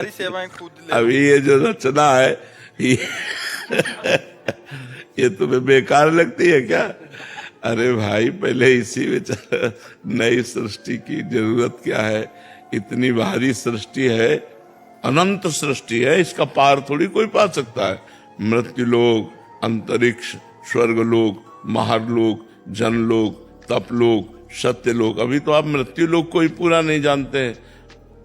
सेवाएं खुद ले अभी ये जो रचना है ये तुम्हें बेकार लगती है क्या? अरे भाई, पहले इसी विचार नई सृष्टि की जरूरत क्या है? इतनी भारी सृष्टि है, अनंत सृष्टि है, इसका पार थोड़ी कोई पा सकता है। मृत्युलोक, अंतरिक्ष, स्वर्गलोक, महारलोक, जनलोक, तपलोक, सत्यलोक। अभी तो आप मृत्युलोक को ही पूरा नहीं जानते हैं,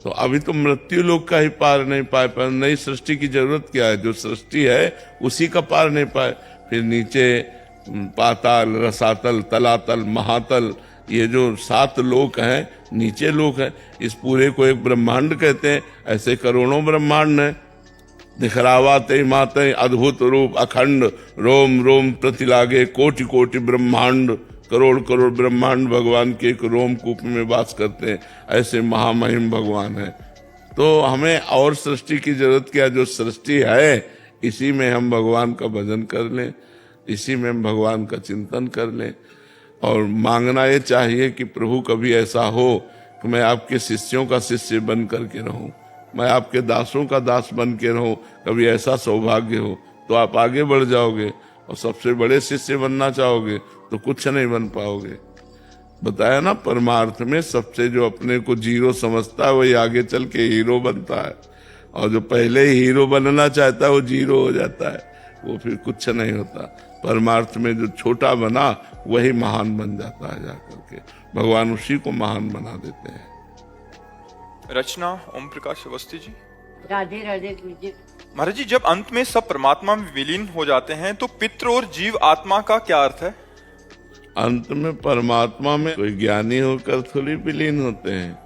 तो अभी तो मृत्यु लोक का ही पार नहीं पाए। पर नई सृष्टि की जरूरत क्या है? जो सृष्टि है उसी का पार नहीं पाए। फिर नीचे पाताल, रसातल, तलातल, महातल, ये जो 7 लोक हैं, नीचे लोक है। इस पूरे को एक ब्रह्मांड कहते हैं। ऐसे करोड़ों ब्रह्मांड है। दिखरावा ते माते अद्भुत रूप अखंड, रोम रोम प्रतिलागे कोटि कोटि ब्रह्मांड। करोड़ करोड़ ब्रह्मांड भगवान के एक रोमकूप में वास करते हैं। ऐसे महामहिम भगवान है। तो हमें और सृष्टि की जरूरत क्या? जो सृष्टि है इसी में हम भगवान का भजन कर लें, इसी में हम भगवान का चिंतन कर लें। और मांगना ये चाहिए कि प्रभु कभी ऐसा हो कि मैं आपके शिष्यों का शिष्य बन करके रहूं, मैं आपके दासों का दास बन के रहूं। कभी ऐसा सौभाग्य हो तो आप आगे बढ़ जाओगे, और सबसे बड़े शिष्य बनना चाहोगे तो कुछ नहीं बन पाओगे। बताया ना, परमार्थ में सबसे जो अपने को जीरो समझता है वही आगे चल के हीरो बनता है, और जो पहले ही हीरो बनना चाहता है वो जीरो हो जाता है, वो फिर कुछ नहीं होता। परमार्थ में जो छोटा बना वही महान बन जाता है जाकर के। भगवान उसी को महान बना देते हैं। रचना ओम प्रकाश अवस्थी जी। राधे राधे गुरुजी। महाराज जी, जब अंत में सब परमात्मा में विलीन हो जाते हैं तो पितृ और जीव आत्मा का क्या अर्थ है? अंत में परमात्मा में कोई ज्ञानी होकर थोड़ी विलीन होते हैं।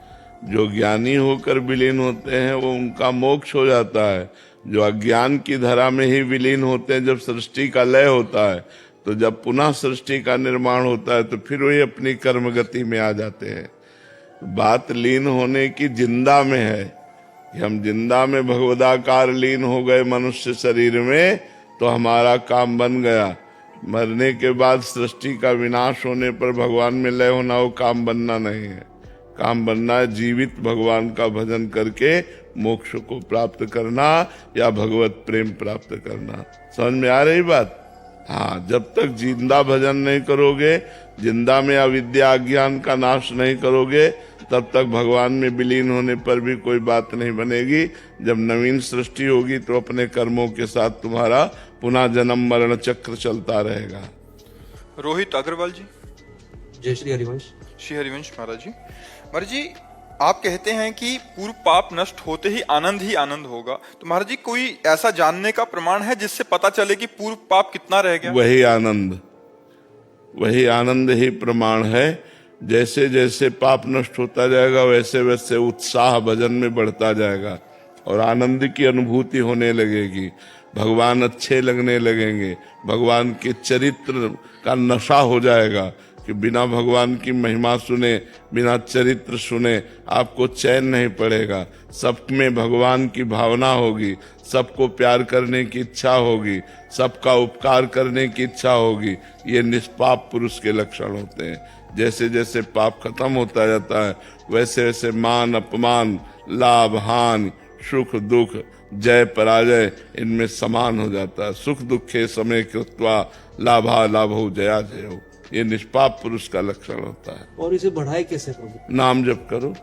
जो ज्ञानी होकर विलीन होते हैं वो उनका मोक्ष हो जाता है। जो अज्ञान की धरा में ही विलीन होते हैं, जब सृष्टि का लय होता है, तो जब पुनः सृष्टि का निर्माण होता है तो फिर वही अपनी कर्म गति में आ जाते हैं। बात लीन होने की जिंदा में है कि हम जिंदा में भगवदाकार लीन हो गए मनुष्य शरीर में, तो हमारा काम बन गया। मरने के बाद सृष्टि का विनाश होने पर भगवान में लय होना, वो काम बनना नहीं है। काम बनना है जीवित भगवान का भजन करके मोक्ष को प्राप्त करना, या भगवत प्रेम प्राप्त करना। समझ में आ रही बात? हाँ, जब तक जिंदा भजन नहीं करोगे, जिंदा में अविद्या अज्ञान का नाश नहीं करोगे, तब तक भगवान में विलीन होने पर भी कोई बात नहीं बनेगी। जब नवीन सृष्टि होगी तो अपने कर्मों के साथ तुम्हारा पुनः जन्म मरण चक्र चलता रहेगा। रोहित अग्रवाल जी। जय श्री हरिवंश। श्री हरिवंश महाराज जी। महाराज जी, आप कहते हैं कि पूर्व पाप नष्ट होते ही आनंद होगा, तो महाराज जी कोई ऐसा जानने का प्रमाण है जिससे पता चले कि पूर्व पाप कितना रह गया? वही आनंद ही प्रमाण है। जैसे जैसे पाप नष्ट होता जाएगा वैसे वैसे उत्साह भजन में बढ़ता जाएगा और आनंद की अनुभूति होने लगेगी। भगवान अच्छे लगने लगेंगे, भगवान के चरित्र का नशा हो जाएगा कि बिना भगवान की महिमा सुने, बिना चरित्र सुने आपको चैन नहीं पड़ेगा। सब में भगवान की भावना होगी, सबको प्यार करने की इच्छा होगी, सबका उपकार करने की इच्छा होगी। ये निष्पाप पुरुष के लक्षण होते हैं। जैसे जैसे पाप खत्म होता जाता है वैसे वैसे मान अपमान, लाभ हानि, सुख दुख, जय पराजय इनमें समान हो जाता है। सुख दुखे समय कृत्वा लाभा लाभो जया जयो, ये निष्पाप पुरुष का लक्षण होता है। और इसे बढ़ाए कैसे प्रभु? नाम जप करो,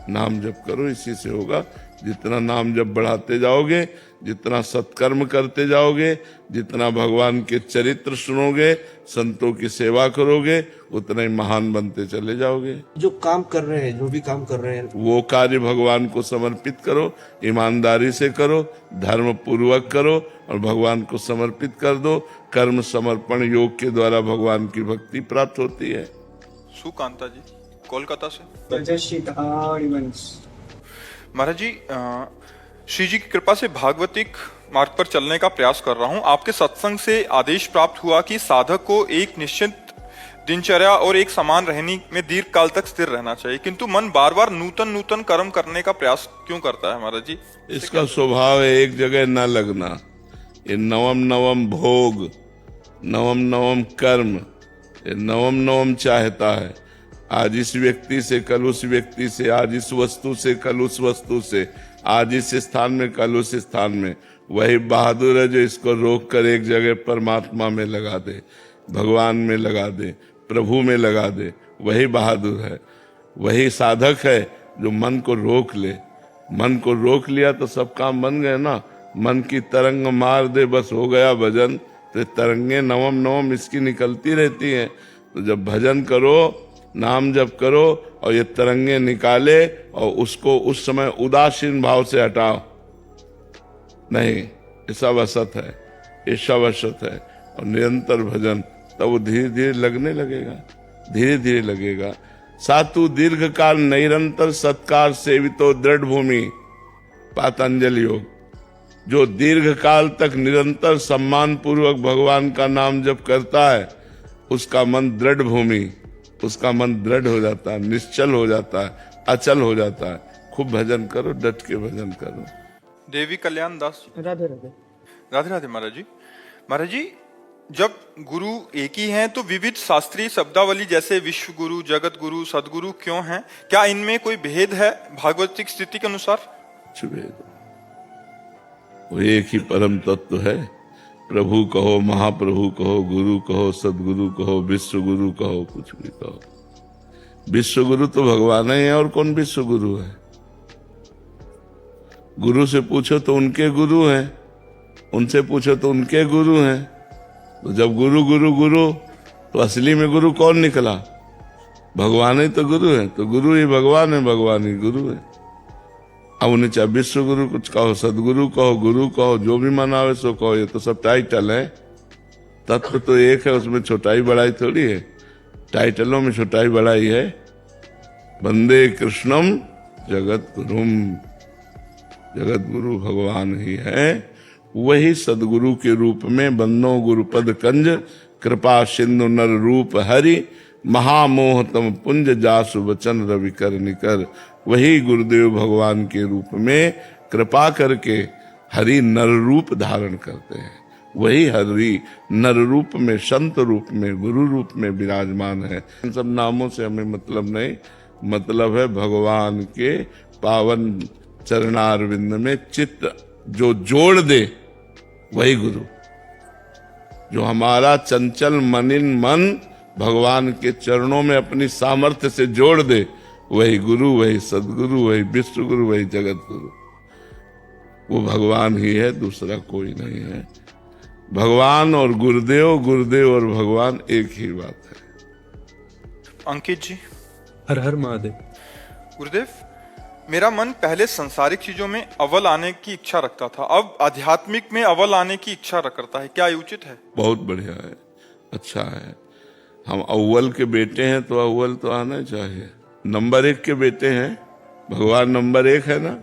नाम जप करो, इसी से होगा। जितना नाम जप बढ़ाते जाओगे, जितना सत्कर्म करते जाओगे, जितना भगवान के चरित्र सुनोगे, संतों की सेवा करोगे, उतना ही महान बनते चले जाओगे। जो काम कर रहे हैं, जो भी काम कर रहे हैं, वो कार्य भगवान को समर्पित करो, ईमानदारी से करो, धर्म पूर्वक करो और भगवान को समर्पित कर दो। कर्म समर्पण योग के द्वारा भगवान की भक्ति प्राप्त होती है। सुकांता जी कोलकाता से। महाराज जी, श्री जी की कृपा से भागवतिक मार्ग पर चलने का प्रयास कर रहा हूँ। आपके सत्संग से आदेश प्राप्त हुआ कि साधक को एक निश्चित दिनचर्या और एक समान रहनी में दीर्घ काल तक स्थिर रहना चाहिए, किंतु मन बार बार नूतन कर्म करने का प्रयास क्यों करता है महाराज जी? इसका स्वभाव है एक जगह न लगना। ये नवम भोग, नवम कर्म, ये नवम चाहता है। आज इस व्यक्ति से, कल उस व्यक्ति से, आज इस वस्तु से, कल उस वस्तु से। आज इस स्थान में कल उस स्थान में। वही बहादुर है जो इसको रोक कर एक जगह परमात्मा में लगा दे, भगवान में लगा दे, प्रभु में लगा दे। वही बहादुर है, वही साधक है जो मन को रोक ले। मन को रोक लिया तो सब काम बन गए ना। मन की तरंग मार दे, बस हो गया भजन। तो तरंगे नवम नवम इसकी निकलती रहती हैं। तो जब भजन करो, नाम जप करो और ये तरंगे निकाले और उसको उस समय उदासीन भाव से हटाओ। नहीं, ये सब असत है, ये सब असत है। और निरंतर भजन, तब वो धीरे धीरे लगने लगेगा, धीरे धीरे लगेगा। सातु दीर्घ काल निरंतर सत्कार सेवितो दृढ़ भूमि, पातंजलि योग। जो दीर्घ काल तक निरंतर सम्मान पूर्वक भगवान का नाम जप करता है, उसका मन दृढ़ भूमि, उसका मन दृढ़ हो जाता है, निश्चल हो जाता है, अचल हो जाता है। खूब भजन करो, डट के भजन करो। देवी कल्याण दास। राधे राधे। राधे राधे महाराज जी। महाराज जी, जब गुरु एक ही हैं तो विविध शास्त्रीय शब्दावली जैसे विश्व गुरु, जगत गुरु, सदगुरु क्यों हैं? क्या इनमें कोई भेद है भागवतिक स्थिति के अनुसार? भेद, वो एक ही परम तत्व है। प्रभु कहो, महाप्रभु कहो, गुरु कहो, सदगुरु कहो, विश्व गुरु कहो, कुछ भी कहो। विश्व गुरु तो भगवान ही है, और कौन विश्व गुरु है? गुरु से पूछो तो उनके गुरु हैं, उनसे पूछो तो उनके गुरु हैं। तो जब गुरु गुरु गुरु, तो असली में गुरु कौन निकला? भगवान ही तो गुरु है। तो गुरु ही भगवान है, भगवान ही गुरु है। अब उन्हें चाहे विश्व गुरु कुछ कहो, सदगुरु कहो, गुरु कहो, जो भी मनावे सो कहो, ये तो सब टाइटल है। तत्व तो एक है, उसमें छोटाई बड़ाई थोड़ी है। टाइटलों में छोटाई बड़ाई है। वंदे कृष्णम जगत गुरुम, जगत गुरु भगवान ही है। वही सदगुरु के रूप में बन्नो गुरुपद कंज, कृपा सिंधु नर रूप हरि, महामोहतम पुंज जासु वचन रवि कर निकर। वही गुरुदेव भगवान के रूप में कृपा करके हरि नर रूप धारण करते हैं। वही हरि नर रूप में, संत रूप में, गुरु रूप में विराजमान है। इन सब नामों से हमें मतलब नहीं, मतलब है भगवान के पावन चरणारविंद में चित्त जो जोड़ दे, वही गुरु। जो हमारा चंचल मनिन मन भगवान के चरणों में अपनी सामर्थ्य से जोड़ दे, वही गुरु, वही सदगुरु, वही विश्व गुरु, वही जगत गुरु। वो भगवान ही है, दूसरा कोई नहीं है। भगवान और गुरुदेव, गुरुदेव और भगवान एक ही बात है। अंकित जी। हर हर महादेव। गुरुदेव, मेरा मन पहले संसारिक चीजों में अव्वल आने की इच्छा रखता था, अब आध्यात्मिक में अव्वल आने की इच्छा रखता है। क्या ये उचित है? बहुत बढ़िया है, अच्छा है। हम अव्वल के बेटे हैं तो अव्वल तो आना चाहिए। नंबर 1 के बेटे हैं, भगवान नंबर 1 है ना,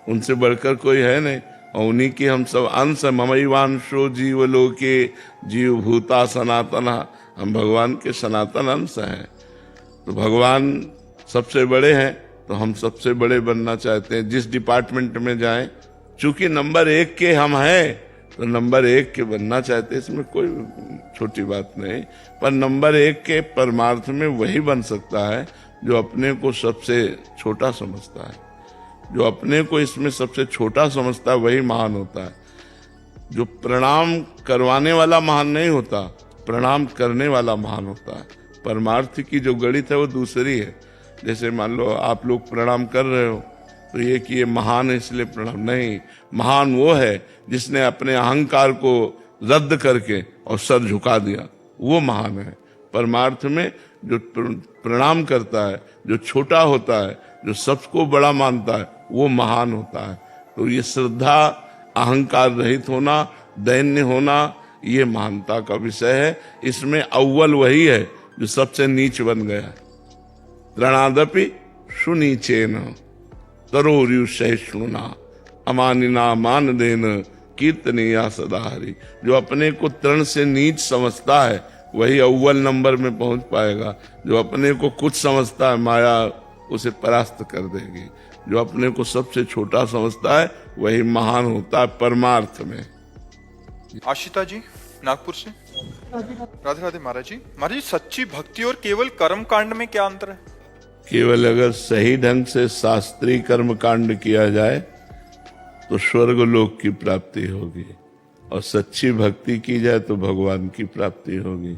उनसे बढ़कर कोई है नहीं। और उन्हीं की हम सब अंश है। ममैवांशो जीवलोके जीव भूता सनातना, हम भगवान के सनातन अंश हैं। तो भगवान सबसे बड़े हैं, तो हम सबसे बड़े बनना चाहते हैं। जिस डिपार्टमेंट में जाएं, चूंकि नंबर 1 के हम हैं, तो नंबर 1 के बनना चाहते हैं। इसमें कोई छोटी बात नहीं। पर नंबर 1 के परमार्थ में वही बन सकता है जो अपने को सबसे छोटा समझता है। जो अपने को इसमें सबसे छोटा समझता है, वही महान होता है। जो प्रणाम करवाने वाला महान नहीं होता, प्रणाम करने वाला महान होता है। परमार्थ की जो गणित है वो दूसरी है। जैसे मान लो आप लोग प्रणाम कर रहे हो, तो ये कि ये महान है इसलिए प्रणाम नहीं। महान वो है जिसने अपने अहंकार को रद्द करके और सर झुका दिया, वो महान है। परमार्थ में जो प्रणाम करता है, जो छोटा होता है, जो सबको बड़ा मानता है, वो महान होता है। तो ये श्रद्धा, अहंकार रहित होना, दैन्य होना, ये महानता का विषय है। इसमें अव्वल वही है जो सबसे नीच बन गया। त्रणादपि सुनीचेन तरोर्यु सहिष्णुना अमानिना मान देन कीर्तनीया सदा हरि। जो अपने को तृण से नीच समझता है, वही अव्वल नंबर में पहुंच पाएगा। जो अपने को कुछ समझता है, माया उसे परास्त कर देगी। जो अपने को सबसे छोटा समझता है, वही महान होता है परमार्थ में। आशिता जी नागपुर से। राधे राधे महाराज जी। महाराज जी, सच्ची भक्ति और केवल कर्म कांड में क्या अंतर है? केवल अगर सही ढंग से शास्त्रीय कर्म कांड किया जाए तो स्वर्ग लोक की प्राप्ति होगी, और सच्ची भक्ति की जाए तो भगवान की प्राप्ति होगी।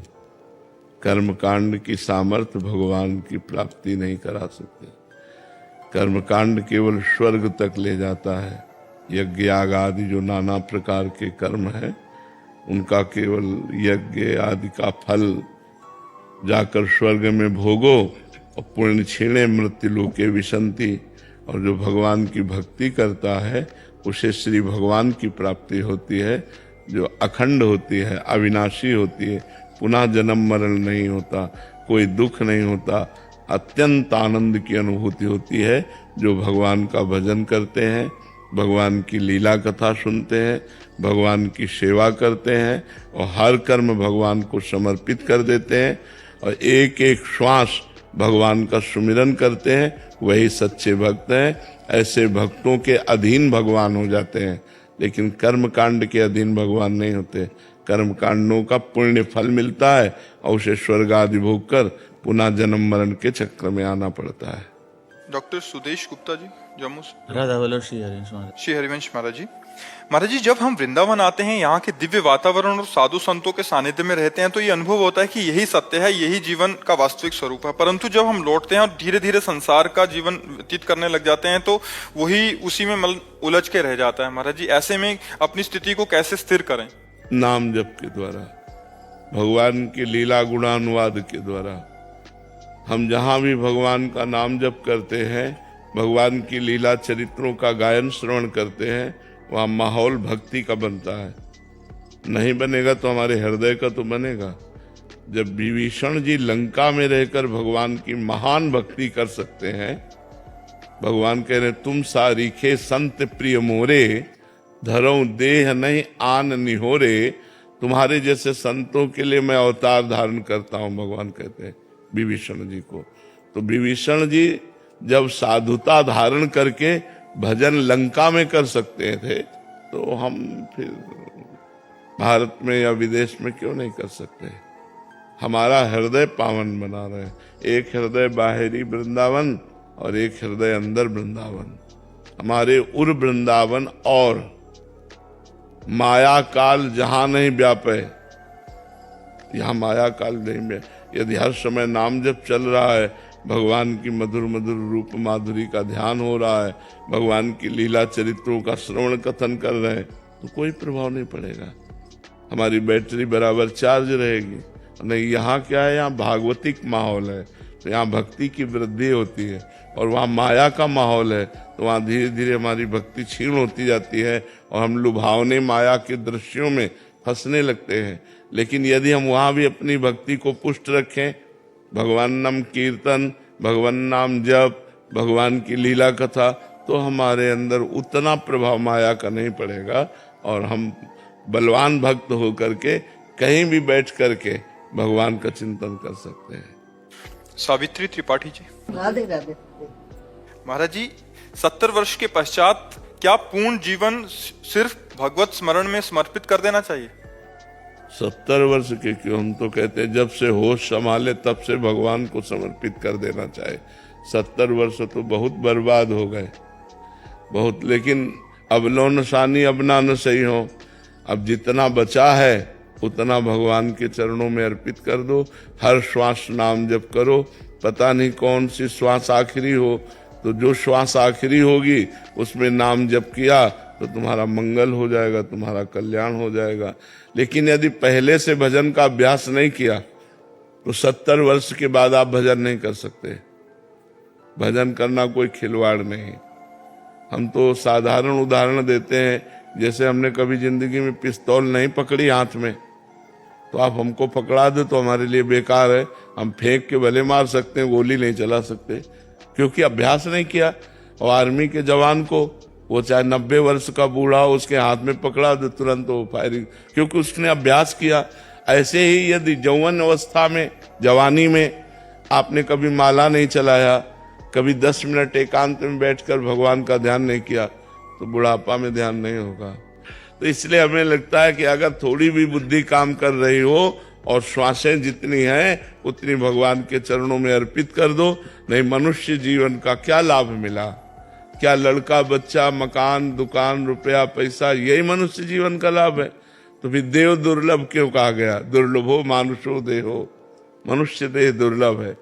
कर्मकांड की सामर्थ्य भगवान की प्राप्ति नहीं करा सकते। कर्मकांड केवल स्वर्ग तक ले जाता है। यज्ञ याग आदि जो नाना प्रकार के कर्म है, उनका केवल यज्ञ आदि का फल जाकर स्वर्ग में भोगो, और पुण्य क्षीणे मृत्यु लोके विशंति। और जो भगवान की भक्ति करता है उसे श्री भगवान की प्राप्ति होती है, जो अखंड होती है, अविनाशी होती है, पुनः जन्म मरण नहीं होता, कोई दुख नहीं होता, अत्यंत आनंद की अनुभूति होती है। जो भगवान का भजन करते हैं, भगवान की लीला कथा सुनते हैं, भगवान की सेवा करते हैं और हर कर्म भगवान को समर्पित कर देते हैं और एक एक श्वास भगवान का सुमिरन करते हैं, वही सच्चे भक्त हैं। ऐसे भक्तों के अधीन भगवान हो जाते हैं, लेकिन कर्म कांड के अधीन भगवान नहीं होते। कर्म कांडों का पुण्य फल मिलता है और उसे स्वर्ग आदि भोग कर पुनः जन्म मरण के चक्र में आना पड़ता है। डॉक्टर सुदेश गुप्ता जी, जम्मू से। राधा वल्लभ श्री हरिवंश महाराज। श्री हरिवंश महाराज जी। महाराज जी, जब हम वृंदावन आते हैं, यहाँ के दिव्य वातावरण और साधु संतों के सानिध्य में रहते हैं, तो ये अनुभव होता है कि यही सत्य है, यही जीवन का वास्तविक स्वरूप है। परंतु जब हम लौटते हैं और धीरे धीरे संसार का जीवन व्यतीत करने लग जाते हैं, तो वही उसी में उलझ के रह जाता है। महाराज जी, ऐसे में अपनी स्थिति को कैसे स्थिर करें? नाम जप के द्वारा, भगवान की लीला गुणानुवाद के द्वारा। हम जहाँ भी भगवान का नाम जप करते हैं, भगवान की लीला चरित्रों का गायन श्रवण करते हैं, वहाँ माहौल भक्ति का बनता है। नहीं बनेगा तो हमारे हृदय का तो बनेगा। जब विभीषण जी लंका में रहकर भगवान की महान भक्ति कर सकते हैं, भगवान कह रहे तुम सारीखे संत प्रिय मोरे, धरो देह नहीं आन निहोरे। तुम्हारे जैसे संतों के लिए मैं अवतार धारण करता हूं, भगवान कहते हैं विभीषण जी को। तो विभीषण जी जब साधुता धारण करके भजन लंका में कर सकते थे, तो हम फिर भारत में या विदेश में क्यों नहीं कर सकते? हमारा हृदय पावन बना रहे। एक हृदय बाहरी वृंदावन और एक हृदय अंदर वृंदावन। हमारे उर वृंदावन और माया काल जहां नहीं व्यापे, यहाँ माया काल नहीं व्यापे। यदि हर समय नाम जप चल रहा है, भगवान की मधुर मधुर रूप माधुरी का ध्यान हो रहा है, भगवान की लीला चरित्रों का श्रवण कथन कर रहे हैं, तो कोई प्रभाव नहीं पड़ेगा। हमारी बैटरी बराबर चार्ज रहेगी। नहीं, यहाँ क्या है, यहाँ भागवतिक माहौल है, तो यहाँ भक्ति की वृद्धि होती है। और वहाँ माया का माहौल है, तो वहाँ धीरे धीरे हमारी भक्ति क्षीण होती जाती है और हम लुभावने माया के दृश्यों में फंसने लगते हैं। लेकिन यदि हम वहाँ भी अपनी भक्ति को पुष्ट रखें, भगवान नाम कीर्तन, भगवान नाम जप, भगवान की लीला कथा, तो हमारे अंदर उतना प्रभाव माया का नहीं पड़ेगा और हम बलवान भक्त होकर के कहीं भी बैठ करके भगवान का चिंतन कर सकते हैं। सावित्री त्रिपाठी जी। राधे राधे। महाराज जी, 70 वर्ष के पश्चात क्या पूर्ण जीवन सिर्फ भगवत स्मरण में समर्पित कर देना चाहिए? 70 वर्ष के क्यों? हम तो कहते हैं जब से होश संभाले तब से भगवान को समर्पित कर देना चाहिए। 70 वर्ष तो बहुत बर्बाद हो गए, बहुत। लेकिन अब लो नशानी अब ना न सही हो। अब जितना बचा है उतना भगवान के चरणों में अर्पित कर दो। हर श्वास नाम जप करो। पता नहीं कौन सी श्वास आखिरी हो, तो जो श्वास आखिरी होगी उसमें नाम जप किया तो तुम्हारा मंगल हो जाएगा, तुम्हारा कल्याण हो जाएगा। लेकिन यदि पहले से भजन का अभ्यास नहीं किया तो 70 वर्ष के बाद आप भजन नहीं कर सकते। भजन करना कोई खिलवाड़ नहीं। हम तो साधारण उदाहरण देते हैं, जैसे हमने कभी जिंदगी में पिस्तौल नहीं पकड़ी हाथ में, तो आप हमको पकड़ा दो तो हमारे लिए बेकार है। हम फेंक के भले मार सकते हैं, गोली नहीं चला सकते, क्योंकि अभ्यास नहीं किया। और आर्मी के जवान को, वो चाहे 90 वर्ष का बूढ़ा हो, उसके हाथ में पकड़ा दे तुरंत वो फायरिंग, क्योंकि उसने अभ्यास किया। ऐसे ही यदि यौवन अवस्था में, जवानी में आपने कभी माला नहीं चलाया, कभी 10 मिनट एकांत में बैठकर भगवान का ध्यान नहीं किया, तो बुढ़ापा में ध्यान नहीं होगा। तो इसलिए हमें लगता है कि अगर थोड़ी भी बुद्धि काम कर रही हो और श्वासें जितनी हैं उतनी भगवान के चरणों में अर्पित कर दो। नहीं, मनुष्य जीवन का क्या लाभ मिला? क्या लड़का बच्चा मकान दुकान रुपया पैसा यही मनुष्य जीवन का लाभ है? तो फिर देव दुर्लभ क्यों कहा गया? दुर्लभो मानुषो देहो, मनुष्य देह दुर्लभ है।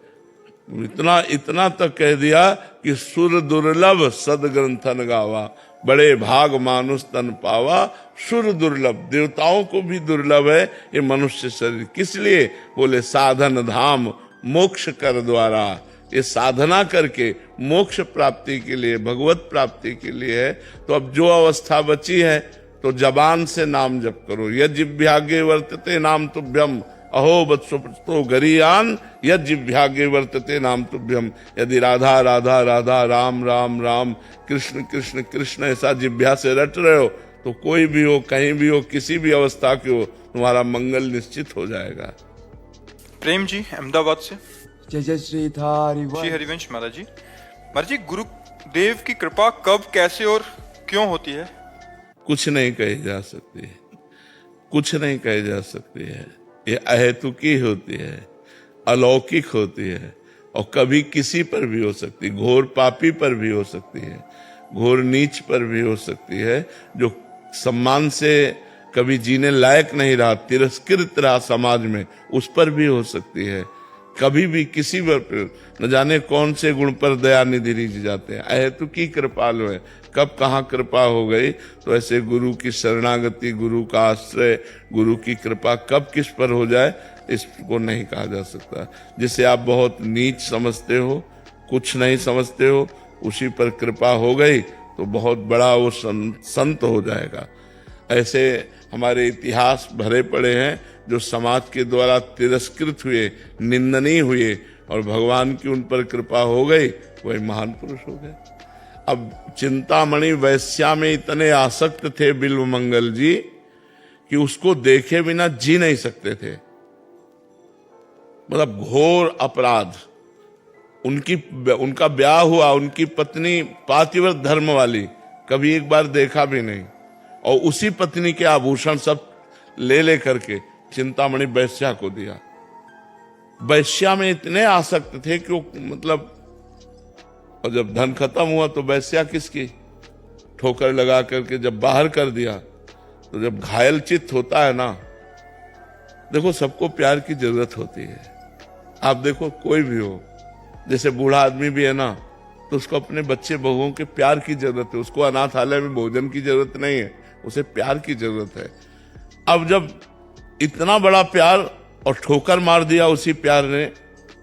इतना तक कह दिया कि सुर दुर्लभ सदग्रंथन गावा, बड़े भाग मानुष तन पावा, सुर दुर्लभ, देवताओं को भी दुर्लभ है ये मनुष्य शरीर। किस लिए? बोले साधन धाम मोक्ष कर द्वारा, ये साधना करके मोक्ष प्राप्ति के लिए, भगवत प्राप्ति के लिए है। तो अब जो अवस्था बची है तो जबान से नाम जप करो। यज्जिह्वागे वर्तते नाम तुभ्यम, अहो वत्सो गरीयान यज्जिह्वागे वर्तते नाम तुभ्यम। यदि राधा राधा राधा राम राम राम कृष्ण कृष्ण कृष्ण ऐसा जिह्वा से रट रहे हो तो कोई भी हो, कहीं भी हो, किसी भी अवस्था के हो, तुम्हारा मंगल निश्चित हो जाएगा। प्रेम जी अहमदाबाद से। जय जय श्री हरिवंश। श्री हरिवंश महाराज जी। महाराज जी, गुरुदेव की कृपा कब कैसे और क्यों होती है? कुछ नहीं कही जा सकती है, कुछ नहीं कही जा सकती है। ये अहेतुकी होती है, अलौकिक होती है, और कभी किसी पर भी हो सकती है। घोर पापी पर भी हो सकती है, घोर नीच पर भी हो सकती है, जो सम्मान से कभी जीने लायक नहीं रहा, तिरस्कृत रहा समाज में, उस पर भी हो सकती है। कभी भी किसी पर न जाने कौन से गुण पर दया निधि रीझ जाते हैं। अहेतुकी कृपालु है, कब कहाँ कृपा हो गई। तो ऐसे गुरु की शरणागति, गुरु का आश्रय, गुरु की कृपा कब किस पर हो जाए इसको नहीं कहा जा सकता। जिसे आप बहुत नीच समझते हो, कुछ नहीं समझते हो, उसी पर कृपा हो गई तो बहुत बड़ा वो संत हो जाएगा। ऐसे हमारे इतिहास भरे पड़े हैं जो समाज के द्वारा तिरस्कृत हुए, निंदनीय हुए, और भगवान की उन पर कृपा हो गई, वही महान पुरुष हो गए। अब चिंतामणि वैश्या में इतने आसक्त थे बिल्व मंगल जी कि उसको देखे बिना जी नहीं सकते थे। मतलब घोर अपराध। उनका ब्याह हुआ, उनकी पत्नी पातिव्रत धर्म वाली, कभी एक बार देखा भी नहीं, और उसी पत्नी के आभूषण सब ले करके चिंतामणि वैश्या को दिया। वैश्या में इतने आसक्त थे कि वो मतलब, और जब धन खत्म हुआ तो वैश्या किसकी? ठोकर लगा करके जब बाहर कर दिया, तो जब घायल चित्त होता है ना, देखो सबको प्यार की जरूरत होती है। आप देखो कोई भी हो, जैसे बूढ़ा आदमी भी है ना, तो उसको अपने बच्चे बहुओं के प्यार की जरूरत है। उसको अनाथालय में भोजन की जरूरत नहीं है, उसे प्यार की जरूरत है। अब जब इतना बड़ा प्यार और ठोकर मार दिया उसी प्यार ने,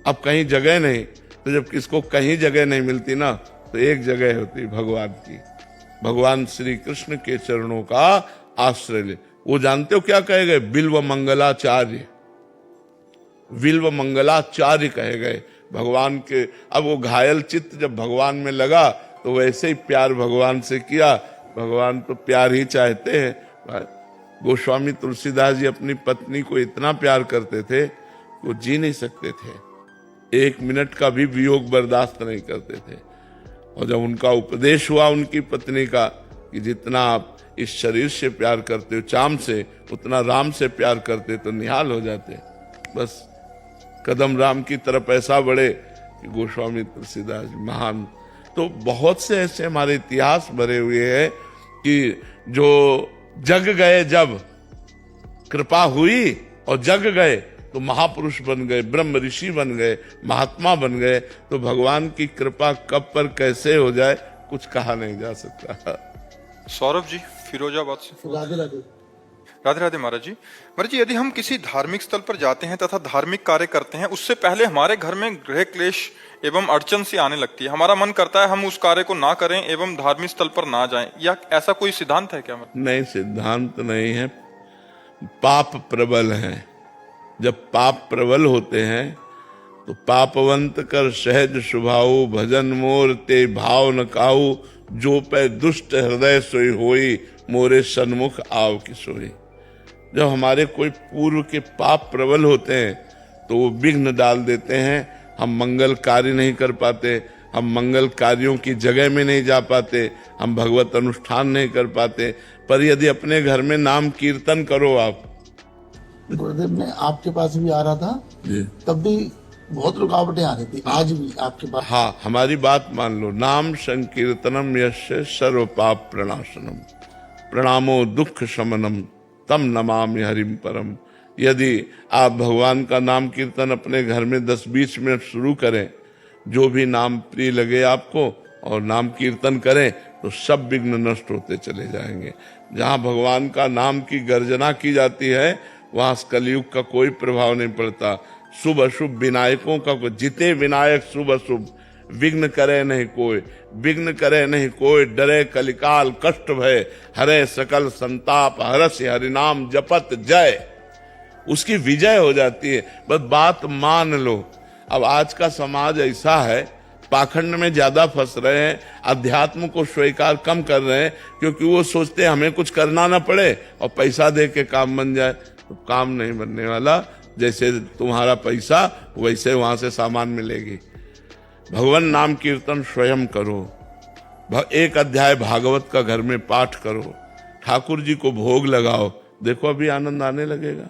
अब कहीं जगह नहीं, तो जब किसको कहीं जगह नहीं मिलती ना, तो एक जगह होती भगवान की। भगवान श्री कृष्ण के चरणों का आश्रय ले। वो जानते हो क्या कहे गए? बिल्व मंगलाचार्य, बिल्व मंगलाचार्य कहे गए भगवान के। अब वो घायल चित्त जब भगवान में लगा तो वैसे ही प्यार भगवान से किया। भगवान तो प्यार ही चाहते हैं। गोस्वामी तुलसीदास जी अपनी पत्नी को इतना प्यार करते थे, वो जी नहीं सकते थे, एक मिनट का भी वियोग बर्दाश्त नहीं करते थे। और जब उनका उपदेश हुआ उनकी पत्नी का कि जितना आप इस शरीर से प्यार करते हो चाम से, उतना राम से प्यार करते, तो निहाल हो जाते। बस कदम राम की तरफ ऐसा बढ़े कि गोस्वामी तुलसीदास महान। तो बहुत से ऐसे हमारे इतिहास भरे हुए हैं कि जो जग गए, जब कृपा हुई और जग गए तो महापुरुष बन गए, ब्रह्म ऋषि बन गए, महात्मा बन गए। तो भगवान की कृपा कब पर कैसे हो जाए कुछ कहा नहीं जा सकता। सौरभ जी फिरोजाबाद से। राधे राधे। राधे राधे महाराज जी। महाराज जी, यदि हम किसी धार्मिक स्थल पर जाते हैं तथा धार्मिक कार्य करते हैं, उससे पहले हमारे घर में गृह क्लेश एवं अड़चन सी आने लगती है, हमारा मन करता है हम उस कार्य को ना करें एवं धार्मिक स्थल पर ना जाएं, या ऐसा कोई सिद्धांत है क्या? नहीं, सिद्धांत नहीं है, पाप प्रबल है। जब पाप प्रबल होते हैं तो पापवंत कर सहज स्वभाव, भजन मोर ते भाव न काऊ, जो पे दुष्ट हृदय सोई होई, मोरे सन्मुख आव की सोई। जब हमारे कोई पूर्व के पाप प्रबल होते हैं तो वो विघ्न डाल देते हैं, हम मंगल कार्य नहीं कर पाते, हम मंगल कार्यों की जगह में नहीं जा पाते, हम भगवत अनुष्ठान नहीं कर पाते। पर यदि अपने घर में नाम कीर्तन करो आप। गुरुदेव, मैं आपके पास भी आ रहा था, जी। तब भी बहुत रुकावटें आ रही थी, आज भी आपके पास। हाँ, हमारी बात मान लो। नाम संकीर्तनम यस्य सर्व पाप प्रणाशनम प्रणामो दुख शमनम तम नमामि हरिम परम। यदि आप भगवान का नाम कीर्तन अपने घर में 10-20 मिनट शुरू करें, जो भी नाम प्रिय लगे आपको, और नाम कीर्तन करें, तो सब विघ्न नष्ट होते चले जाएंगे। जहाँ भगवान का नाम की गर्जना की जाती है, वहाँ कलयुग का कोई प्रभाव नहीं पड़ता। शुभ अशुभ विनायकों का, जिते विनायक शुभ अशुभ, विघ्न करे नहीं कोई, विघ्न करे नहीं कोई, डरे कलिकाल कष्ट भय, हरे सकल संताप, हरसि हरिनाम जपत जय। उसकी विजय हो जाती है। बस बात मान लो। अब आज का समाज ऐसा है, पाखंड में ज्यादा फंस रहे हैं, अध्यात्म को स्वीकार कम कर रहे हैं, क्योंकि वो सोचते हैं हमें कुछ करना ना पड़े और पैसा दे के काम बन जाए। तो काम नहीं बनने वाला। जैसे तुम्हारा पैसा, वैसे वहां से सामान मिलेगी। भगवान नाम कीर्तन स्वयं करो। एक अध्याय भागवत का घर में पाठ करो, ठाकुर जी को भोग लगाओ, देखो अभी आनंद आने लगेगा।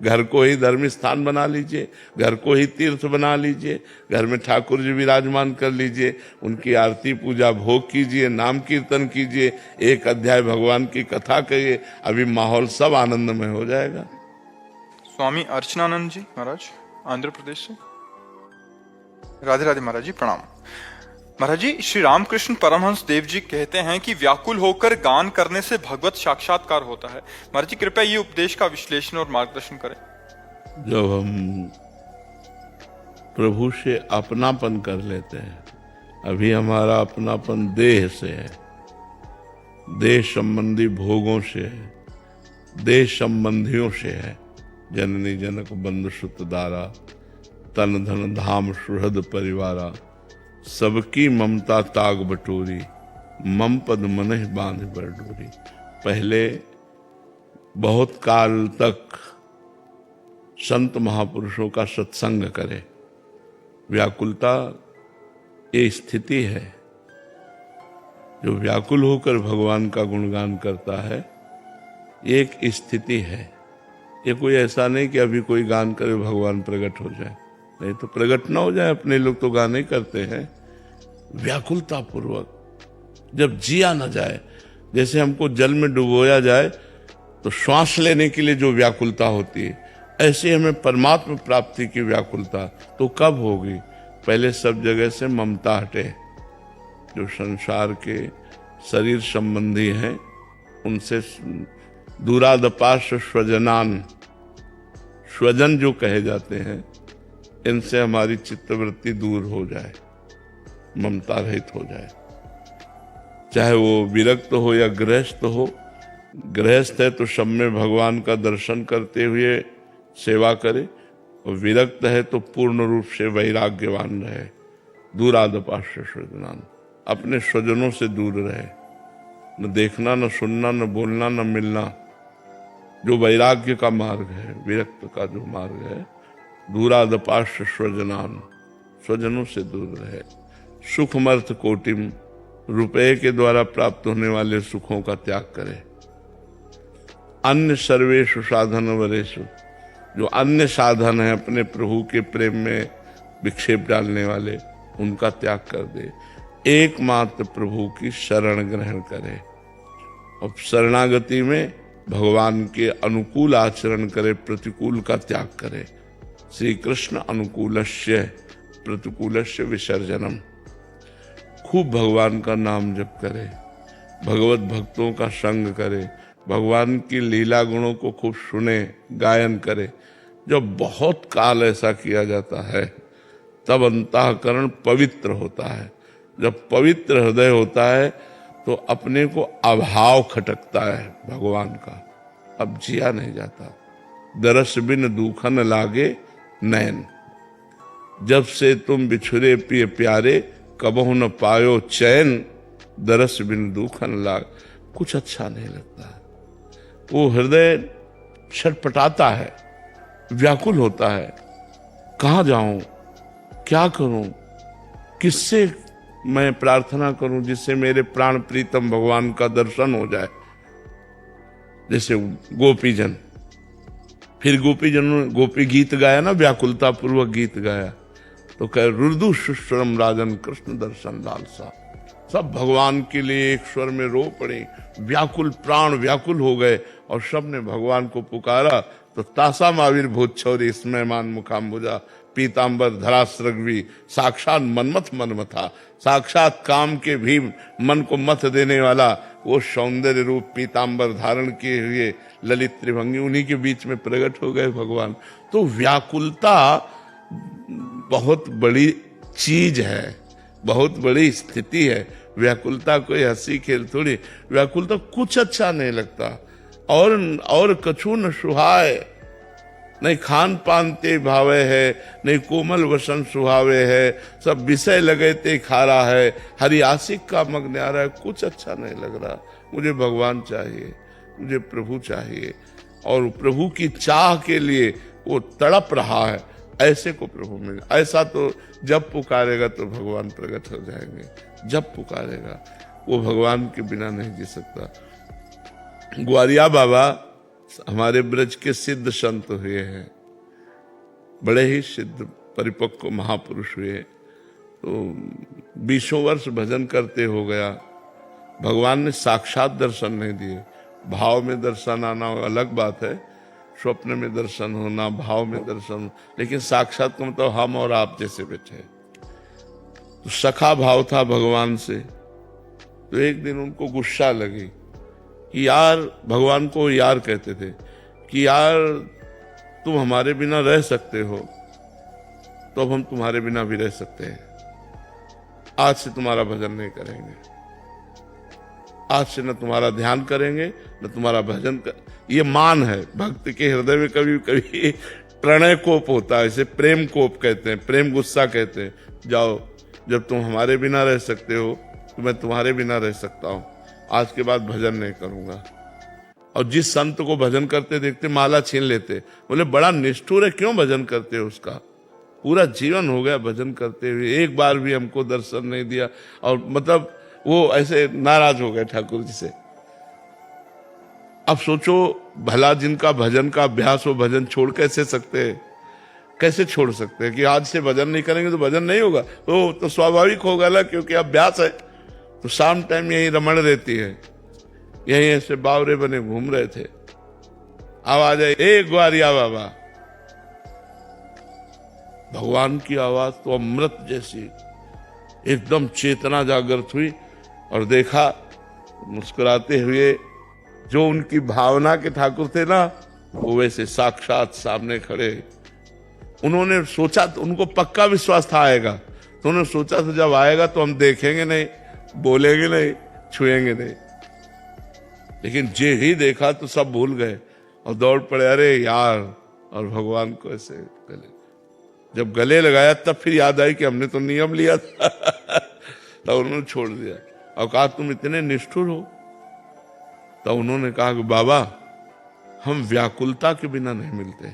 घर को ही धर्म स्थान बना लीजिए, घर को ही तीर्थ बना लीजिए, घर में ठाकुर जी विराजमान कर लीजिए, उनकी आरती पूजा भोग कीजिए, नाम कीर्तन कीजिए, एक अध्याय भगवान की कथा करिए, अभी माहौल सब आनंदमय हो जाएगा। स्वामी अर्चनानंद जी महाराज, आंध्र प्रदेश से। राधे राधे महाराज जी, प्रणाम। महाराज जी, श्री रामकृष्ण परमहंस देव जी कहते हैं कि व्याकुल होकर गान करने से भगवत साक्षात्कार होता है। महाराज जी, कृपया ये उपदेश का विश्लेषण और मार्गदर्शन करें। जब हम प्रभु से अपनापन कर लेते हैं, अभी हमारा अपनापन देह से है, देह संबंधी भोगों से है, देह संबंधियों से है। जननी जनक बंधु सुत दारा, तन धन धाम सुहृद परिवारा, सबकी ममता ताग बटोरी, मम पद मनहि बांध बर डोरी। पहले बहुत काल तक संत महापुरुषों का सत्संग करे। व्याकुलता ये स्थिति है। जो व्याकुल होकर भगवान का गुणगान करता है, ये एक स्थिति है। ये कोई ऐसा नहीं कि अभी कोई गान करे भगवान प्रकट हो जाए, नहीं तो प्रकट ना हो जाए। अपने लोग तो गाने करते हैं। व्याकुलता पूर्वक जब जिया न जाए, जैसे हमको जल में डुबोया जाए तो श्वास लेने के लिए जो व्याकुलता होती है, ऐसे हमें परमात्मा प्राप्ति की व्याकुलता तो कब होगी? पहले सब जगह से ममता हटे। जो संसार के शरीर संबंधी हैं, उनसे दूरादपाश स्वजनान, स्वजन जो कहे जाते हैं, इनसे हमारी चित्तवृत्ति दूर हो जाए, ममता रहित हो जाए। चाहे वो विरक्त हो या गृहस्थ हो। गृहस्थ है तो सब में भगवान का दर्शन करते हुए सेवा करे, और विरक्त है तो पूर्ण रूप से वैराग्यवान रहे। दूरादपाश्य स्वजनान, अपने स्वजनों से दूर रहे, न देखना, न सुनना, न बोलना, न मिलना। जो वैराग्य का मार्ग है, विरक्त का जो मार्ग है, दूरादपाश्य स्वजनान, स्वजनों से दूर रहे। सुखमर्थ कोटिम, रुपए के द्वारा प्राप्त होने वाले सुखों का त्याग करे। अन्य सर्वेषु साधन वरेषु, जो अन्य साधन है अपने प्रभु के प्रेम में विक्षेप डालने वाले, उनका त्याग कर दे। एकमात्र प्रभु की शरण ग्रहण करे, और शरणागति में भगवान के अनुकूल आचरण करे, प्रतिकूल का त्याग करे। श्री कृष्ण अनुकूलस्य प्रतिकूलस्य विसर्जनम। खूब भगवान का नाम जप करे, भगवत भक्तों का संग करे, भगवान की लीला गुणों को खूब सुने, गायन करे। जब बहुत काल ऐसा किया जाता है, तब अंतःकरण पवित्र होता है। जब पवित्र हृदय होता है, तो अपने को अभाव खटकता है भगवान का, अब जिया नहीं जाता। दरस बिन दूखन लागे नैन, जब से तुम बिछुरे पिए प्यारे, कबहु न पायो चैन, दरस बिन दूखन लाग। कुछ अच्छा नहीं लगता, वो हृदय छटपटाता है, व्याकुल होता है। कहाँ जाऊं, क्या करूं, किससे मैं प्रार्थना करूं जिससे मेरे प्राण प्रीतम भगवान का दर्शन हो जाए। जैसे गोपीजन, फिर गोपीजनों ने गोपी गीत गाया ना, व्याकुलता पूर्वक गीत गाया। तो कह रुदु शुश्रम राजन कृष्ण दर्शन लालसा। सब भगवान के लिए एक स्वर में रो पड़े, व्याकुल, प्राण व्याकुल हो गए और सब ने भगवान को पुकारा। तो तासा माविर भूत छौरी स्मयमान मुखाम्बुजा पीताम्बर धराश्रग्वी साक्षात मनमथ मनमथा। साक्षात काम के भी मन को मथ देने वाला वो सौंदर्य रूप पीताम्बर धारण किए हुए ललित त्रिभंगी, उन्हीं के बीच में प्रकट हो गए भगवान। तो व्याकुलता बहुत बड़ी चीज है, बहुत बड़ी स्थिति है। व्याकुलता कोई हंसी खेल थोड़ी, व्याकुलता कुछ अच्छा नहीं लगता। और कछु न सुहाए, नहीं खान पान ते भावे है, नहीं कोमल वसन सुहावे है, सब विषय लगे ते खारा है, हरि आशिक का मग न्यारा है, कुछ अच्छा नहीं लग रहा। मुझे भगवान चाहिए, मुझे प्रभु चाहिए, और प्रभु की चाह के लिए वो तड़प रहा है। ऐसे को प्रभु मिले। ऐसा तो जब पुकारेगा तो भगवान प्रकट हो जाएंगे, जब पुकारेगा। वो भगवान के बिना नहीं जी सकता। ग्वारिया बाबा हमारे ब्रज के सिद्ध संत हुए हैं, बड़े ही सिद्ध परिपक्व महापुरुष हुए। तो 20 वर्ष भजन करते हो गया। भगवान ने साक्षात दर्शन नहीं दिए, भाव में दर्शन आना अलग बात है, स्वप्न में दर्शन होना, भाव में दर्शन, लेकिन साक्षात का मतलब हम और आप जैसे बैठे। तो सखा भाव था भगवान से। तो एक दिन उनको गुस्सा लगी कि यार, भगवान को यार कहते थे, कि यार तुम हमारे बिना रह सकते हो तो अब हम तुम्हारे बिना भी रह सकते हैं। आज से तुम्हारा भजन नहीं करेंगे, आज से न तुम्हारा ध्यान करेंगे न तुम्हारा भजन ये मान है। भक्त के हृदय में कभी कभी प्रणय कोप होता है, इसे प्रेम कोप कहते हैं, प्रेम गुस्सा कहते हैं। जाओ, जब तुम हमारे बिना रह सकते हो तो मैं तुम्हारे बिना रह सकता हूं। आज के बाद भजन नहीं करूंगा। और जिस संत को भजन करते देखते माला छीन लेते। बोले बड़ा निष्ठुर है, क्यों भजन करते हो? उसका पूरा जीवन हो गया भजन करते हुए, एक बार भी हमको दर्शन नहीं दिया। और मतलब वो ऐसे नाराज हो गए ठाकुर जी से। अब सोचो, भला जिनका भजन का अभ्यास हो, भजन छोड़ कैसे सकते हैं? कैसे छोड़ सकते हैं कि आज से भजन नहीं करेंगे तो भजन नहीं होगा? तो स्वाभाविक होगा ना, क्योंकि अभ्यास है। तो शाम टाइम यही रमण रहती है, यही ऐसे बावरे बने घूम रहे थे। आवाज आई, ए ग्वारिया बाबा। भगवान की आवाज तो अमृत जैसी, एकदम चेतना जागृत हुई और देखा मुस्कुराते हुए जो उनकी भावना के ठाकुर थे ना, वो वैसे साक्षात सामने खड़े। उन्होंने सोचा, तो उनको पक्का विश्वास था आएगा, तो उन्होंने सोचा था जब आएगा तो हम देखेंगे नहीं, बोलेंगे नहीं, छुएंगे नहीं। लेकिन जे ही देखा तो सब भूल गए और दौड़ पड़े, अरे यार। और भगवान को ऐसे गले, जब गले लगाया तब फिर याद आई कि हमने तो नियम लिया था। तब उन्होंने छोड़ दिया और कहा तुम इतने निष्ठुर हो। तब उन्होंने कहा कि बाबा, हम व्याकुलता के बिना नहीं मिलते।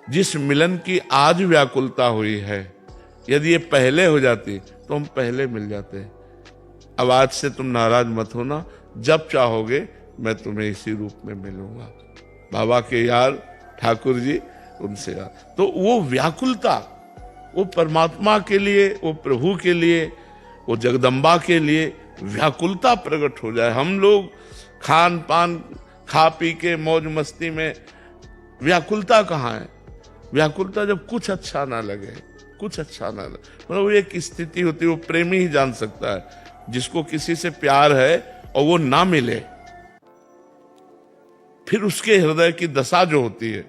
जिस मिलन की आज व्याकुलता हुई है, यदि ये पहले हो जाती तो हम पहले मिल जाते। अब आज से तुम नाराज मत होना, जब चाहोगे मैं तुम्हें इसी रूप में मिलूंगा। बाबा के यार ठाकुर जी, उनसे यार। तो वो व्याकुलता, वो परमात्मा के लिए, वो प्रभु के लिए, वो जगदम्बा के लिए व्याकुलता प्रकट हो जाए। हम लोग खान पान खा पी के मौज मस्ती में, व्याकुलता कहाँ है? व्याकुलता जब कुछ अच्छा ना लगे, कुछ अच्छा ना लगे, मतलब वो एक स्थिति होती है, वो प्रेमी ही जान सकता है। जिसको किसी से प्यार है और वो ना मिले, फिर उसके हृदय की दशा जो होती है,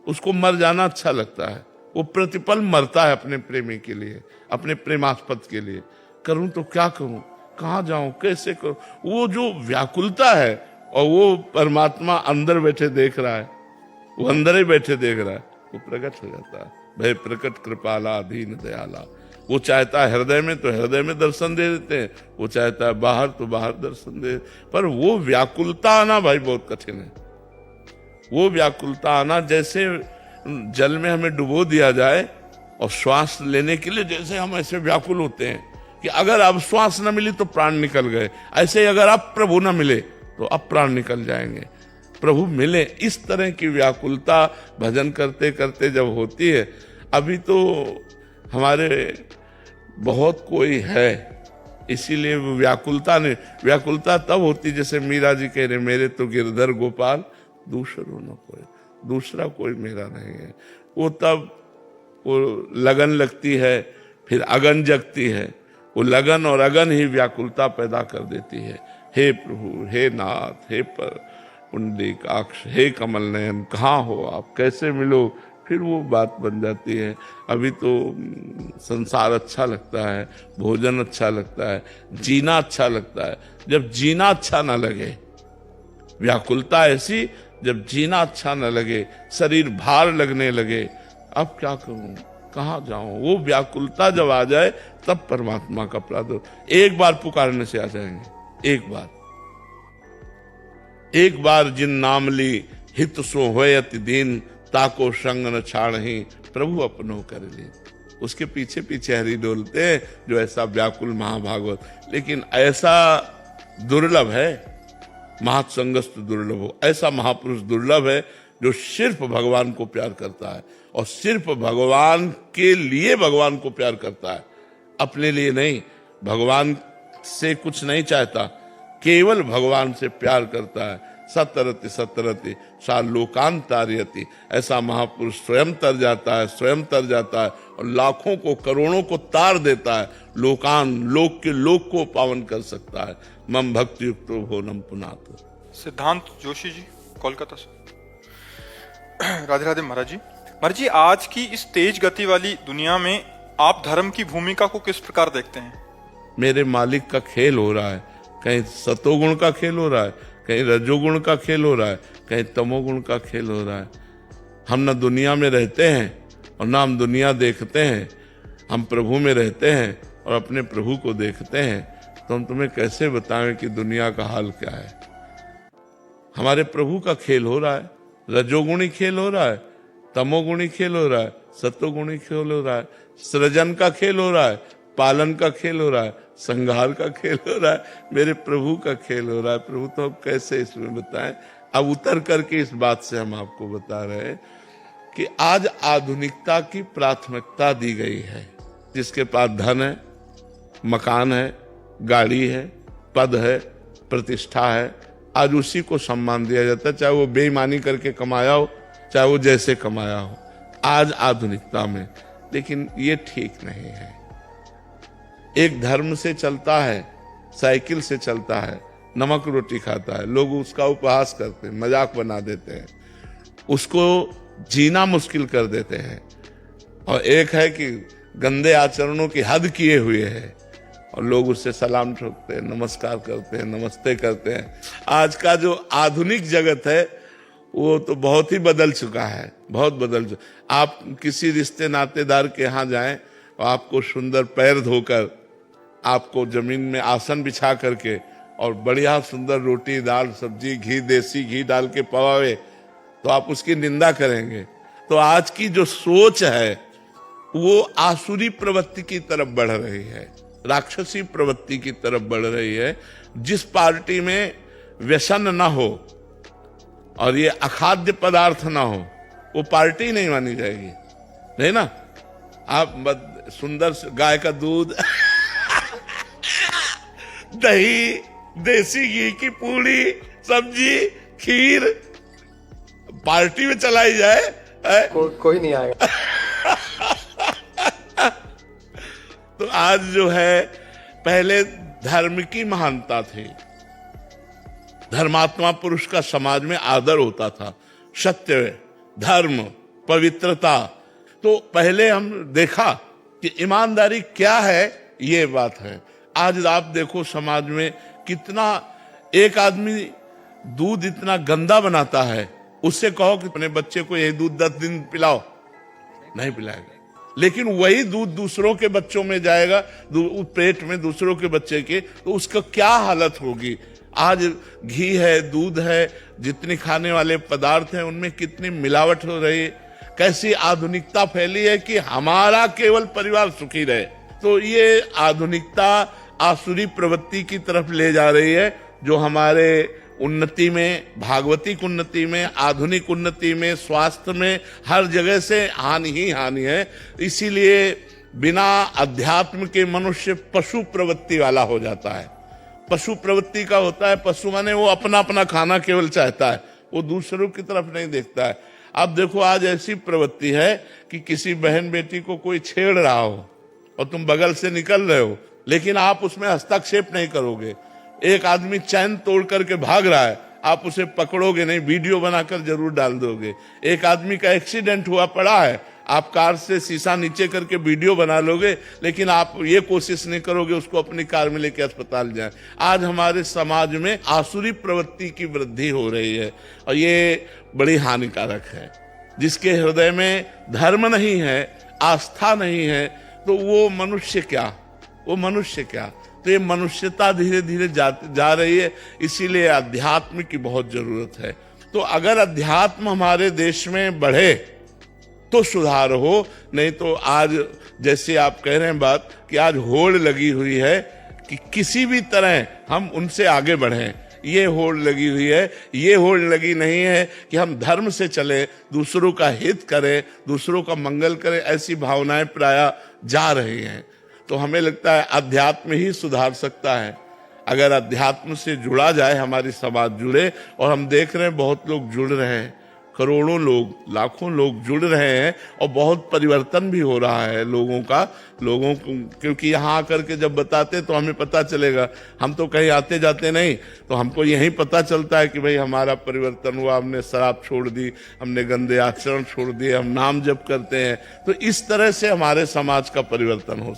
उसको मर जाना अच्छा लगता है। वो प्रतिपल मरता है अपने प्रेमी के लिए, अपने प्रेमास्पद के लिए। करूं तो क्या करूं, कहां जाऊं, कैसे करूं? वो जो व्याकुलता है, और वो परमात्मा अंदर बैठे देख रहा है, वो अंदर ही बैठे देख रहा है, वो प्रकट हो जाता है। भय प्रकट कृपाला दीन दयाला। वो चाहता है हृदय में तो हृदय में दर्शन दे देते हैं, वो चाहता है बाहर तो बाहर दर्शन दे। पर वो व्याकुलता आना भाई बहुत कठिन है। वो व्याकुलता आना जैसे जल में हमें डुबो दिया जाए और श्वास लेने के लिए जैसे हम ऐसे व्याकुल होते हैं कि अगर अब श्वास न मिली तो प्राण निकल गए, ऐसे ही अगर अब प्रभु न मिले तो अब प्राण निकल जाएंगे। प्रभु मिले, इस तरह की व्याकुलता भजन करते करते जब होती है, अभी तो हमारे बहुत कोई है, इसीलिए वो व्याकुलता तब होती जैसे मीरा जी कह रहे मेरे तो गिरधर गोपाल दूसरो न कोई, दूसरा कोई मेरा नहीं है। वो तब वो लगन लगती है, फिर अगन जगती है। वो लगन और अगन ही व्याकुलता पैदा कर देती है। हे प्रभु, हे नाथ, हे पुंडरीकाक्ष, हे कमल नयन, कहाँ हो आप, कैसे मिलो, फिर वो बात बन जाती है। अभी तो संसार अच्छा लगता है, भोजन अच्छा लगता है, जीना अच्छा लगता है। जब जीना अच्छा ना लगे, व्याकुलता ऐसी, जब जीना अच्छा न लगे, शरीर भार लगने लगे, अब क्या करूं, कहाँ जाऊं, वो व्याकुलता जब आ जाए तब परमात्मा का प्रादुर्भाव। एक बार पुकारने से आ जाएंगे, एक बार जिन नाम ली हित सो होयति दीन, ताको संग न छाड़हि प्रभु अपनो कर ली। उसके पीछे पीछे हरि डोलते हैं जो ऐसा व्याकुल महाभागवत। लेकिन ऐसा दुर्लभ है, महत्संगस्त दुर्लभ हो, ऐसा महापुरुष दुर्लभ है जो सिर्फ भगवान को प्यार करता है और सिर्फ भगवान के लिए भगवान को प्यार करता है, अपने लिए नहीं। भगवान से कुछ नहीं चाहता, केवल भगवान से प्यार करता है। सतरति सतरति सा लोकांतार्यति, ऐसा महापुरुष स्वयं तर जाता है, स्वयं तर जाता है और लाखों को, करोड़ों को तार देता है। लोक के लोक को पावन कर सकता है। मम भक्ति युक्तो भोनम पुनात। सिद्धांत जोशी जी, कोलकाता से। राधे राधे महाराज जी। महाराज जी, आज की इस तेज गति वाली दुनिया में आप धर्म की भूमिका को किस प्रकार देखते हैं? मेरे मालिक का खेल हो रहा है, कहीं सतोगुण का खेल हो रहा है, कहीं रजोगुण का खेल हो रहा है, कहीं तमोगुण का खेल हो रहा है। हम न दुनिया में रहते हैं और न हम दुनिया देखते हैं। हम प्रभु में रहते हैं और अपने प्रभु को देखते हैं। तो हम तुम्हें कैसे बताएं कि दुनिया का हाल क्या है। हमारे प्रभु का खेल हो रहा है, रजोगुणी खेल हो रहा है, तमोगुणी खेल हो रहा है, सतोगुणी खेल हो रहा है, सृजन का खेल हो रहा है, पालन का खेल हो रहा है, संहार का खेल हो रहा है, मेरे प्रभु का खेल हो रहा है। प्रभु तो अब कैसे इसमें बताएं। अब उतर करके इस बात से हम आपको बता रहे हैं कि आज आधुनिकता की प्राथमिकता दी गई है। जिसके पास धन है, मकान है, गाड़ी है, पद है, प्रतिष्ठा है, आज उसी को सम्मान दिया जाता है, चाहे वो बेईमानी करके कमाया हो, चाहे वो जैसे कमाया हो, आज आधुनिकता में। लेकिन ये ठीक नहीं है। एक धर्म से चलता है, साइकिल से चलता है, नमक रोटी खाता है, लोग उसका उपहास करते हैं, मजाक बना देते हैं, उसको जीना मुश्किल कर देते हैं। और एक है कि गंदे आचरणों की हद किए हुए है और लोग उससे सलाम ठोकते हैं, नमस्कार करते हैं, नमस्ते करते हैं। आज का जो आधुनिक जगत है वो तो बहुत ही बदल चुका है, बहुत बदल चुका। आप किसी रिश्ते नातेदार के यहाँ जाएं और आपको सुंदर पैर धोकर, आपको जमीन में आसन बिछा करके और बढ़िया सुंदर रोटी, दाल, सब्जी, घी, देसी घी डाल के पवावे, तो आप उसकी निंदा करेंगे। तो आज की जो सोच है वो आसुरी प्रवृत्ति की तरफ बढ़ रही है, राक्षसी प्रवृत्ति की तरफ बढ़ रही है। जिस पार्टी में व्यसन ना हो और ये अखाद्य पदार्थ ना हो, वो पार्टी नहीं मानी जाएगी, नहीं ना। आप सुंदर गाय का दूध दही, देसी घी की पूड़ी, सब्जी, खीर पार्टी में चलाई जाए, कोई नहीं आएगा। तो आज जो है, पहले धर्म की महानता थी, धर्मात्मा पुरुष का समाज में आदर होता था, सत्य, धर्म, पवित्रता। तो पहले हम देखा कि ईमानदारी क्या है, ये बात है। आज आप देखो समाज में कितना, एक आदमी दूध इतना गंदा बनाता है, उससे कहो कि अपने बच्चे को यही दूध 10 दिन पिलाओ, नहीं पिलाएगा। लेकिन वही दूध दूसरों के बच्चों में जाएगा, पेट में दूसरों के बच्चे के, तो उसका क्या हालत होगी। आज घी है, दूध है, जितनी खाने वाले पदार्थ हैं उनमें कितनी मिलावट हो रही है। कैसी आधुनिकता फैली है कि हमारा केवल परिवार सुखी रहे। तो ये आधुनिकता आसुरी प्रवृत्ति की तरफ ले जा रही है, जो हमारे उन्नति में, भागवतिक उन्नति में, आधुनिक उन्नति में, स्वास्थ्य में, हर जगह से हानि ही हानि है। इसीलिए बिना अध्यात्म के मनुष्य पशु प्रवृत्ति वाला हो जाता है। पशु प्रवृत्ति का होता है, पशु माने वो अपना अपना खाना केवल चाहता है, वो दूसरों की तरफ नहीं देखता है। अब देखो आज ऐसी प्रवृत्ति है कि किसी बहन बेटी को कोई छेड़ रहा हो और तुम बगल से निकल रहे हो, लेकिन आप उसमें हस्तक्षेप नहीं करोगे। एक आदमी चैन तोड़ करके भाग रहा है, आप उसे पकड़ोगे नहीं, वीडियो बनाकर जरूर डाल दोगे। एक आदमी का एक्सीडेंट हुआ पड़ा है, आप कार से शीशा नीचे करके वीडियो बना लोगे, लेकिन आप ये कोशिश नहीं करोगे उसको अपनी कार में लेके अस्पताल जाए। आज हमारे समाज में आसुरी प्रवृत्ति की वृद्धि हो रही है और ये बड़ी हानिकारक है। जिसके हृदय में धर्म नहीं है, आस्था नहीं है, तो वो मनुष्य क्या, वो मनुष्य क्या। तो ये मनुष्यता धीरे धीरे जा रही है, इसीलिए अध्यात्म की बहुत जरूरत है। तो अगर अध्यात्म हमारे देश में बढ़े तो सुधार हो, नहीं तो आज जैसे आप कह रहे हैं बात कि आज होड़ लगी हुई है कि किसी भी तरह हम उनसे आगे बढ़ें, ये होड़ लगी हुई है। ये होड़ लगी नहीं है कि हम धर्म से चले, दूसरों का हित करें, दूसरों का मंगल करें, ऐसी भावनाएं प्रायः जा रही हैं। तो हमें लगता है अध्यात्म ही सुधार सकता है। अगर अध्यात्म से जुड़ा जाए, हमारी समाज जुड़े, और हम देख रहे हैं बहुत लोग जुड़ रहे हैं, करोड़ों लोग, लाखों लोग जुड़ रहे हैं और बहुत परिवर्तन भी हो रहा है लोगों को, क्योंकि यहाँ आकर के जब बताते तो हमें पता चलेगा। हम तो कहीं आते जाते नहीं, तो हमको यही पता चलता है कि भाई हमारा परिवर्तन हुआ, हमने शराब छोड़ दी, हमने गंदे आचरण छोड़ दिए, हम नाम जप करते हैं। तो इस तरह से हमारे समाज का परिवर्तन हो